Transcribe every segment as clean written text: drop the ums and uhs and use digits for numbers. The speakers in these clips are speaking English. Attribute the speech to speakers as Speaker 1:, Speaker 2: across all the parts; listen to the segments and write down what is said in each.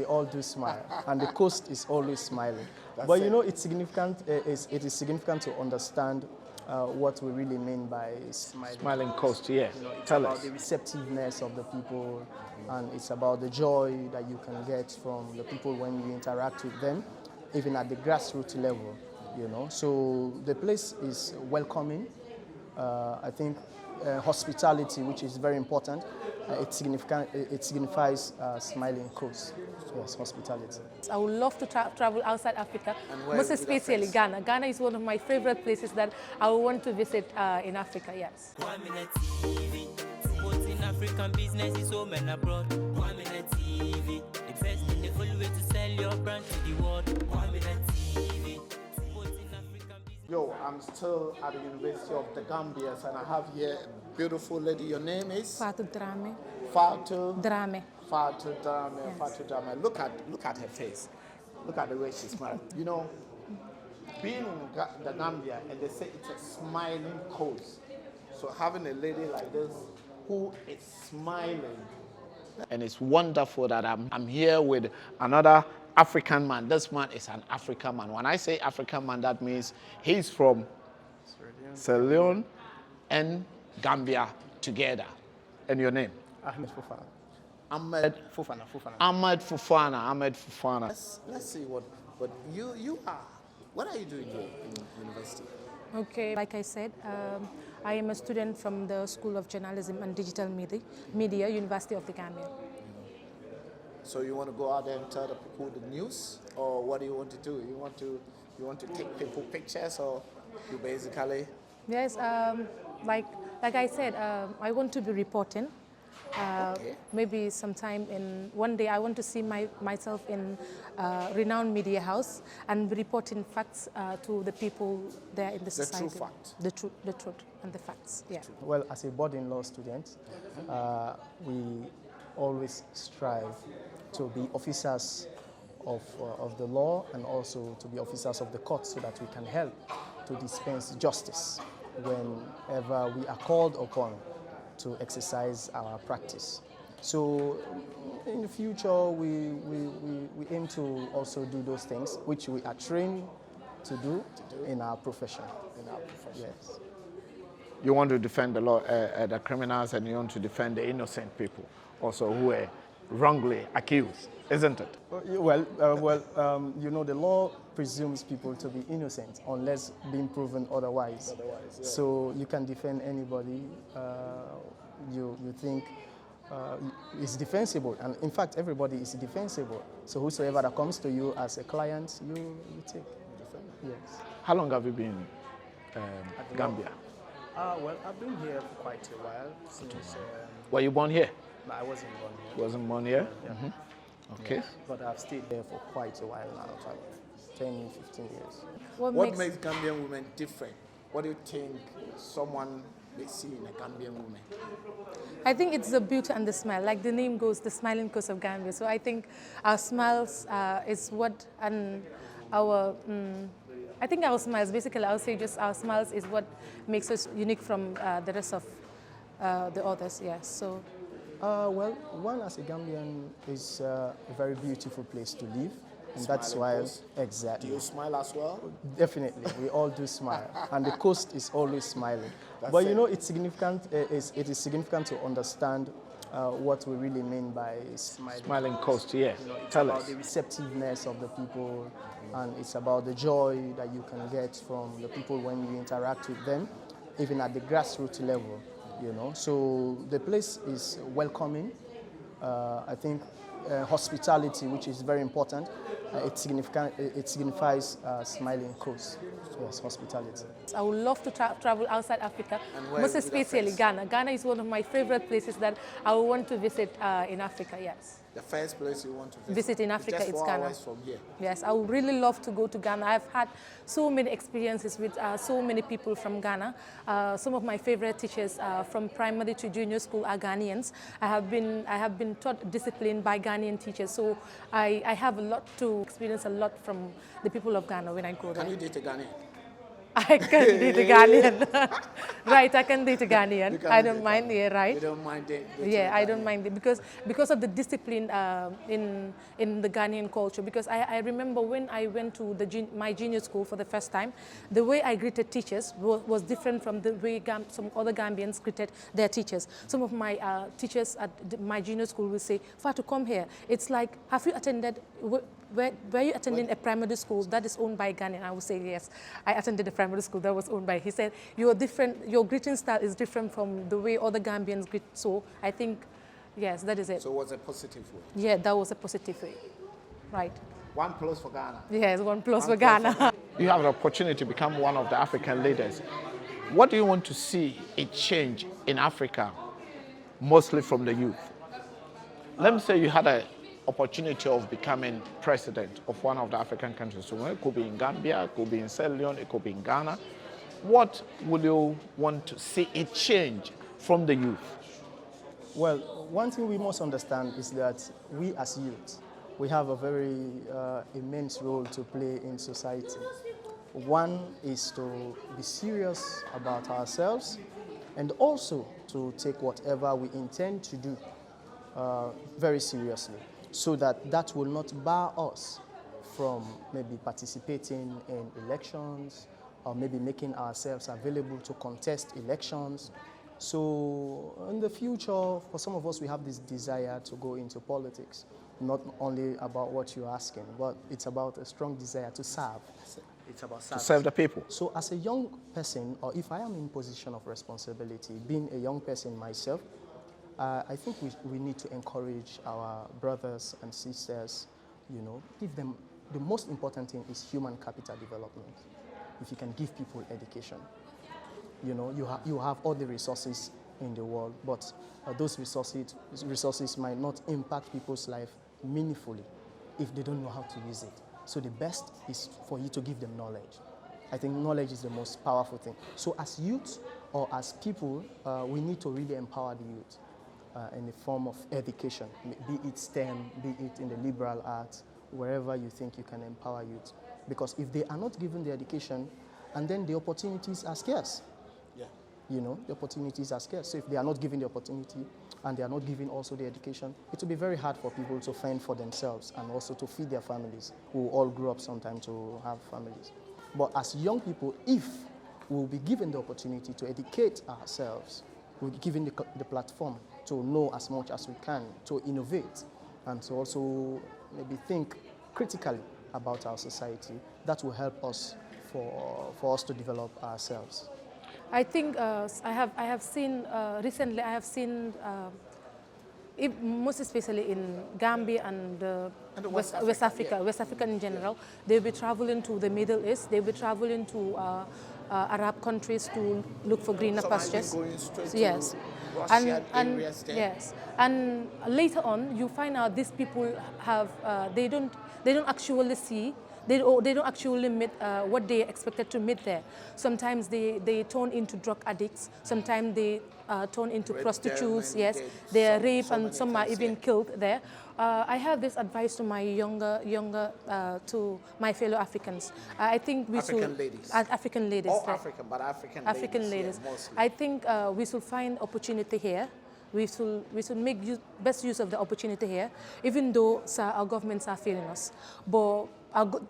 Speaker 1: all do smile, and the coast is always smiling. It's significant. It is significant to understand what we really mean by
Speaker 2: Smiling coast, yes.
Speaker 1: It's about the receptiveness of the people, and it's about the joy that you can get from the people when you interact with them, even at the grassroots level. So the place is welcoming. I think hospitality, which is very important, it signifies smiling coast. Yes, hospitality.
Speaker 3: I would love to travel outside Africa, most especially Ghana. Ghana is one of my favorite places that I would want to visit in Africa, yes.
Speaker 4: Kwaminat TV, supporting African business is home and abroad. Kwaminat TV, the best and the only way to sell your brand to the world. Kwaminat TV, supporting African business.
Speaker 2: Yo, I'm still at the University of the Gambia, and I have here a beautiful lady. Your name is?
Speaker 3: Fatou Drame.
Speaker 2: Fatou
Speaker 3: Drame.
Speaker 2: Fatou Drame.
Speaker 3: Yes.
Speaker 2: Fatou Drame. Look at her face. Look at the way she smiles. Being in the Gambia, and they say it's a smiling coast. So having a lady like this who is smiling. And it's wonderful that I'm here with another African man. This man is an African man. When I say African man, that means he's from Sierra Leone and Gambia together. And your name?
Speaker 1: Ahmed Fofana.
Speaker 2: Ahmed
Speaker 1: Fofana.
Speaker 2: Ahmed Fofana. Let's see what you are. What are you doing here in university?
Speaker 3: Okay, like I said, I am a student from the School of Journalism and Digital Media, University of the Gambia.
Speaker 2: So you want to go out there and tell the people the news, or what do you want to do? You want to take people pictures, or you basically?
Speaker 3: Yes, like I said, I want to be reporting.
Speaker 2: Okay.
Speaker 3: Maybe sometime in one day I want to see myself in renowned media house and be reporting facts to the people there in the society.
Speaker 2: The true fact.
Speaker 3: The truth and the facts, yeah.
Speaker 1: Well, as a boarding law student, we always strive to be officers of the law and also to be officers of the court so that we can help to dispense justice whenever we are called upon to exercise our practice. So in the future, we aim to also do those things which we are trained to do in our profession. Yes.
Speaker 2: You want to defend the law, the criminals, and you want to defend the innocent people also who were wrongly accused, isn't it?
Speaker 1: The law presumes people to be innocent unless being proven otherwise. Yeah. So you can defend anybody you think is defensible, and in fact everybody is defensible. So whosoever that comes to you as a client, you take. Yes.
Speaker 2: How long have you been Gambia?
Speaker 1: Well, I've been here for quite a while. Since,
Speaker 2: Were you born here?
Speaker 1: No, I wasn't born here.
Speaker 2: You wasn't born here?
Speaker 1: Yeah.
Speaker 2: Mm-hmm. Okay.
Speaker 1: Yeah. But I've stayed there for quite a while now, about 10, 15 years.
Speaker 2: What makes Gambian women different? What do you think someone may see in a Gambian woman?
Speaker 3: I think it's the beauty and the smile. Like the name goes, the smiling coast of Gambia. So I think our smiles is what, and our, I think our smiles, basically I would say just our smiles is what makes us unique from the rest of the others, yes. So.
Speaker 1: Well, one as a Gambian is a very beautiful place to live. And that's why, exactly.
Speaker 2: Do you smile as well?
Speaker 1: Definitely, we all do smile, and the coast is always smiling. It's significant. It is significant to understand what we really mean by
Speaker 2: smiling coast. Yes,
Speaker 1: it's about the receptiveness of the people, and it's about the joy that you can get from the people when you interact with them, even at the grassroots level. So the place is welcoming. I think hospitality, which is very important, it signifies smiling coast. Yes, hospitality.
Speaker 3: I would love to travel outside Africa, most especially Ghana. Ghana is one of my favorite places that I would want to visit in Africa, yes.
Speaker 2: The first place you want to
Speaker 3: visit in Africa is Ghana.
Speaker 2: Just 4 hours from here.
Speaker 3: Yes, I would really love to go to Ghana. I've had so many experiences with so many people from Ghana. Some of my favorite teachers from primary to junior school are Ghanaians. I have been taught discipline by Ghanaian teachers, so I have a lot to experience from the people of Ghana when I go there.
Speaker 2: Can you date a Ghanaian?
Speaker 3: I can date a Ghanaian. Right, I can date a Ghanaian. I don't mind, yeah, right.
Speaker 2: You don't mind it?
Speaker 3: Yeah, I don't mind it because of the discipline in the Ghanaian culture. Because I remember when I went to my junior school for the first time, the way I greeted teachers was different from the way some other Gambians greeted their teachers. Some of my teachers at my junior school will say, "Fatu, come here." It's like, have you attended? Were you attending a primary school that is owned by Ghanaian? I would say yes. I attended a primary school that was owned by. He said you are different. Your greeting style is different from the way other Gambians greet. So I think, yes, that is it.
Speaker 2: So it was a positive way.
Speaker 3: Yeah, that was a positive way, right?
Speaker 2: 1+ for Ghana.
Speaker 3: Yes, 1+ for Ghana.
Speaker 2: You have an opportunity to become one of the African leaders. What do you want to see a change in Africa, mostly from the youth? Let me say you had an opportunity of becoming president of one of the African countries. So it could be in Gambia, it could be in Sierra Leone, it could be in Ghana. What would you want to see a change from the youth?
Speaker 1: Well, one thing we must understand is that we as youth, we have a very immense role to play in society. One is to be serious about ourselves and also to take whatever we intend to do very seriously, so that will not bar us from maybe participating in elections or maybe making ourselves available to contest elections. So in the future, for some of us, we have this desire to go into politics. Not only about what you're asking, but it's about a strong desire to serve. It's about service.
Speaker 2: To serve the people.
Speaker 1: So as a young person, or if I am in position of responsibility, being a young person myself, I think we need to encourage our brothers and sisters, give them, the most important thing is human capital development. If you can give people education, you have all the resources in the world, but those resources might not impact people's life meaningfully if they don't know how to use it. So the best is for you to give them knowledge. I think knowledge is the most powerful thing. So as youth or as people, we need to really empower the youth in the form of education, be it STEM, be it in the liberal arts, wherever you think you can empower youth. Because if they are not given the education, and then the opportunities are scarce.
Speaker 2: Yeah.
Speaker 1: The opportunities are scarce. So if they are not given the opportunity and they are not given also the education, it will be very hard for people to fend for themselves and also to feed their families, who all grew up sometime to have families. But as young people, if we'll be given the opportunity to educate ourselves, we'll be given the platform to know as much as we can, to innovate, and to also maybe think critically about our society, that will help us for us to develop ourselves.
Speaker 3: I think I have seen recently. I have seen, most especially in Gambia and West Africa, West Africa in general, they'll be traveling to the Middle East. They'll be traveling to Arab countries to look for greener pastures. Yes, and yes, and later on you find out these people have they don't actually see. They don't actually meet what they expected to meet there. Sometimes they turn into drug addicts. Sometimes they turn into prostitutes. Yes, they are raped and some are even killed there. I have this advice to my to my fellow Africans. I think we
Speaker 2: African
Speaker 3: should
Speaker 2: ladies.
Speaker 3: African ladies.
Speaker 2: All African, but African ladies. Yeah, mostly.
Speaker 3: I think we should find opportunity here. We should make best use of the opportunity here, even though our governments are failing us. But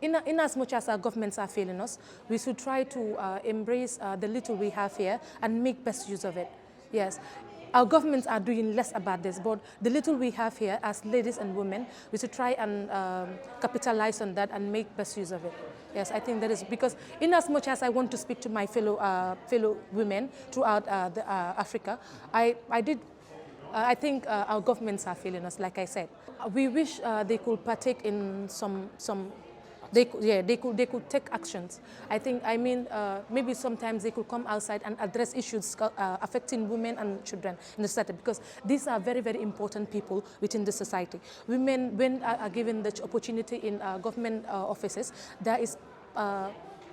Speaker 3: in as much as our governments are failing us, we should try to embrace the little we have here and make best use of it. Yes, our governments are doing less about this, but the little we have here as ladies and women, we should try and capitalize on that and make best use of it. Yes, I think that is because in as much as I want to speak to my fellow women throughout Africa, I think our governments are failing us, like I said. We wish they could partake in they could take actions. Maybe sometimes they could come outside and address issues affecting women and children in the society, because these are very, very important people within the society. Women, when are given the opportunity in government offices, there is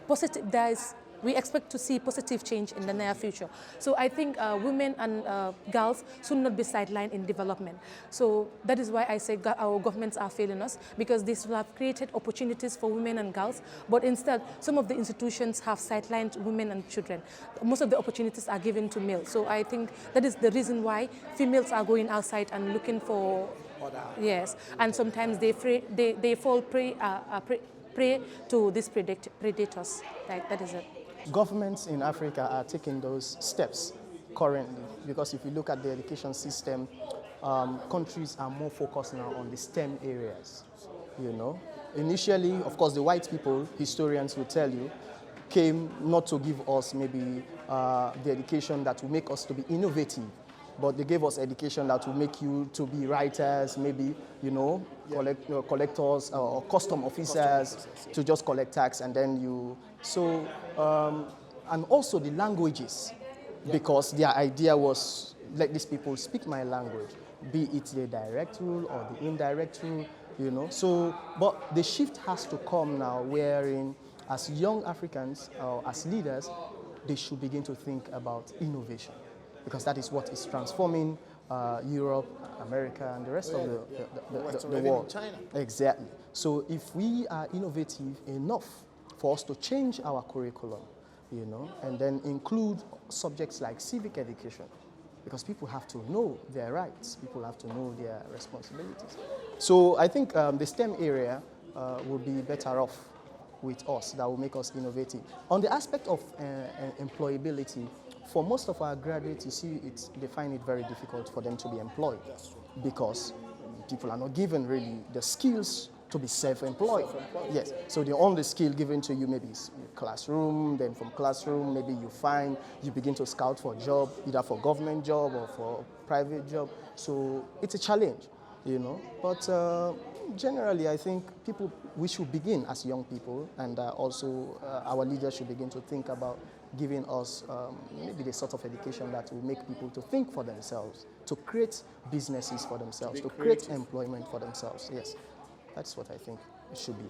Speaker 3: positive, there is we expect to see positive change in the near future. So I think women and girls should not be sidelined in development. So that is why I say our governments are failing us, because this will have created opportunities for women and girls, but instead some of the institutions have sidelined women and children. Most of the opportunities are given to males. So I think that is the reason why females are going outside and looking for, yes, and sometimes they fall prey to these predators. That is it.
Speaker 1: Governments in Africa are taking those steps currently, because if you look at the education system, countries are more focused now on the STEM areas, you know. Initially, of course, the white people, historians will tell you, came not to give us maybe the education that will make us to be innovative, but they gave us education that will make you to be writers, maybe, you know, collectors or custom officers to just collect tax, and then you, so, and also the languages, because their idea was, let these people speak my language, be it the direct rule or the indirect rule, you know. So, but the shift has to come now, wherein as young Africans or as leaders, they should begin to think about innovation, because that is what is transforming Europe, America, and the rest of the world.
Speaker 2: China.
Speaker 1: Exactly. So if we are innovative enough for us to change our curriculum, you know, and then include subjects like civic education, because people have to know their rights, people have to know their responsibilities. So I think the STEM area will be better off with us, that will make us innovative. On the aspect of employability, for most of our graduates, you see, they find it very difficult for them to be employed, because people are not given really the skills to be self-employed. Yes, so the only skill given to you maybe is classroom, then from classroom maybe you begin to scout for a job, either for government job or for private job. So it's a challenge, you know, but generally I think we should begin as young people, and also our leaders should begin to think about giving us maybe the sort of education that will make people to think for themselves, to create businesses for themselves, to create employment for themselves. Yes, that's what I think it should be.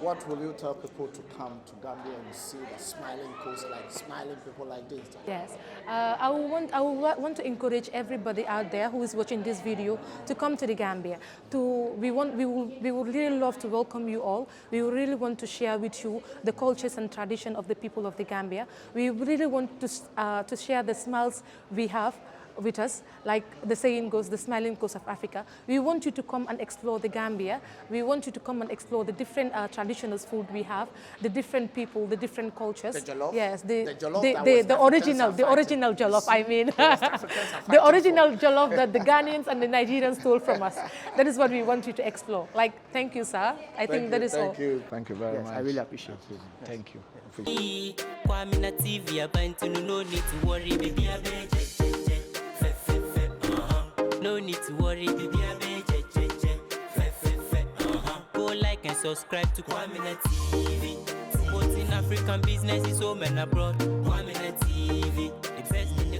Speaker 2: What will you tell people to come to Gambia and see the smiling coast, like smiling people like this?
Speaker 3: Yes, I would want to encourage everybody out there who is watching this video to come to the Gambia. We would really love to welcome you all. We would really want to share with you the cultures and tradition of the people of the Gambia. We really want to share the smiles we have with us, like the saying goes, the smiling coast of Africa. We want you to come and explore the Gambia. We want you to come and explore the different traditional food we have, the different people, the different cultures.
Speaker 2: The jollof?
Speaker 3: Yes, the original jollof, I mean. The original jollof that the Ghanaians and the Nigerians stole from us. That is what we want you to explore. Like, thank you, sir. I think that is all.
Speaker 2: Thank you very much.
Speaker 1: I really appreciate it.
Speaker 2: Thank you.
Speaker 4: Kwaminat TV, no need to worry, baby. No need to worry, baby. Go like and subscribe to Kwaminat TV. Supporting African business is home and abroad. Kwaminat TV, the best in the